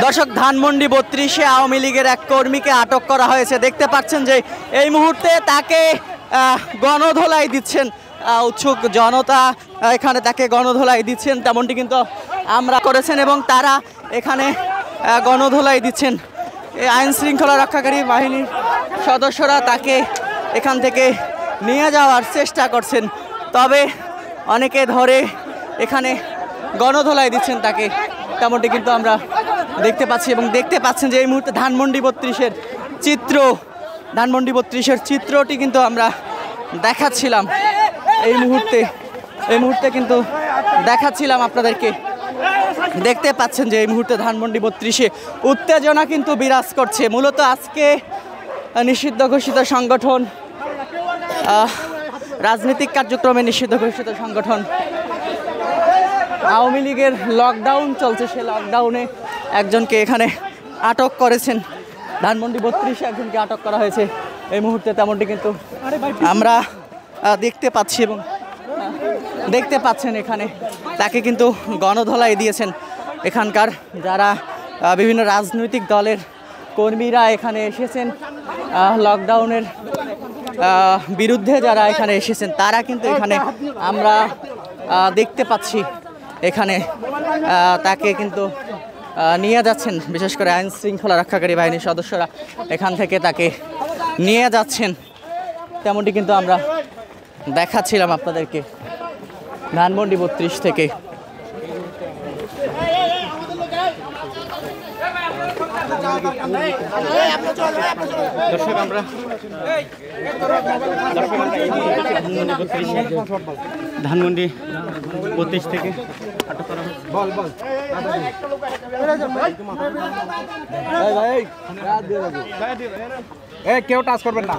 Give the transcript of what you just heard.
দর্শক, ধানমন্ডি 32-এ আওয়ামী লীগের এক কর্মীকে আটক করা হয়েছে। দেখতে পাচ্ছেন যে এই মুহূর্তে তাকে গণধোলাই দিচ্ছেন উৎসুক জনতা, এখানে তাকে গণধোলাই দিচ্ছেন, তেমনটি কিন্তু আমরা করেছেন এবং তারা এখানে গণধোলাই দিচ্ছেন। এই আইন শৃঙ্খলা রক্ষাকারী বাহিনীর সদস্যরা তাকে এখান থেকে নিয়ে যাওয়ার চেষ্টা করছেন, তবে অনেকে ধরে এখানে গণধোলাই দিচ্ছেন তাকে, তেমনটি কিন্তু আমরা দেখতে পাচ্ছি। এবং দেখতে পাচ্ছেন যে এই মুহূর্তে ধানমন্ডি 32-এর চিত্র, ধানমন্ডি 32-এর চিত্রটি কিন্তু আমরা দেখাচ্ছিলাম এই মুহূর্তে কিন্তু দেখাচ্ছিলাম আপনাদেরকে। দেখতে পাচ্ছেন যে এই মুহূর্তে ধানমন্ডি 32-এ উত্তেজনা কিন্তু বিরাজ করছে। মূলত আজকে নিষিদ্ধ ঘোষিত সংগঠন, রাজনৈতিক কার্যক্রমে নিষিদ্ধ ঘোষিত সংগঠন আওয়ামী লীগের লকডাউন চলছে, সে লকডাউনে একজনকে এখানে আটক করেছেন। ধানমন্ডি 32-এ একজনকে আটক করা হয়েছে এই মুহূর্তে, তেমনটি কিন্তু আমরা দেখতে পাচ্ছি এবং দেখতে পাচ্ছেন এখানে তাকে কিন্তু গণধোলাই দিয়েছেন এখানকার যারা বিভিন্ন রাজনৈতিক দলের কর্মীরা এখানে এসেছেন। লকডাউনের বিরুদ্ধে যারা এখানে এসেছেন তারা কিন্তু এখানে আমরা দেখতে পাচ্ছি এখানে তাকে কিন্তু নিয়ে যাচ্ছেন, বিশেষ করে আইন শৃঙ্খলা রক্ষাকারী বাহিনীর সদস্যরা এখান থেকে তাকে নিয়ে যাচ্ছেন, তেমনটি কিন্তু আমরা দেখাচ্ছিলাম আপনাদেরকে ধানমন্ডি 32 থেকে। দর্শক, আমরা ধানমন্ডি 32 থেকে আটক করা কেউ টাচ করবেন না।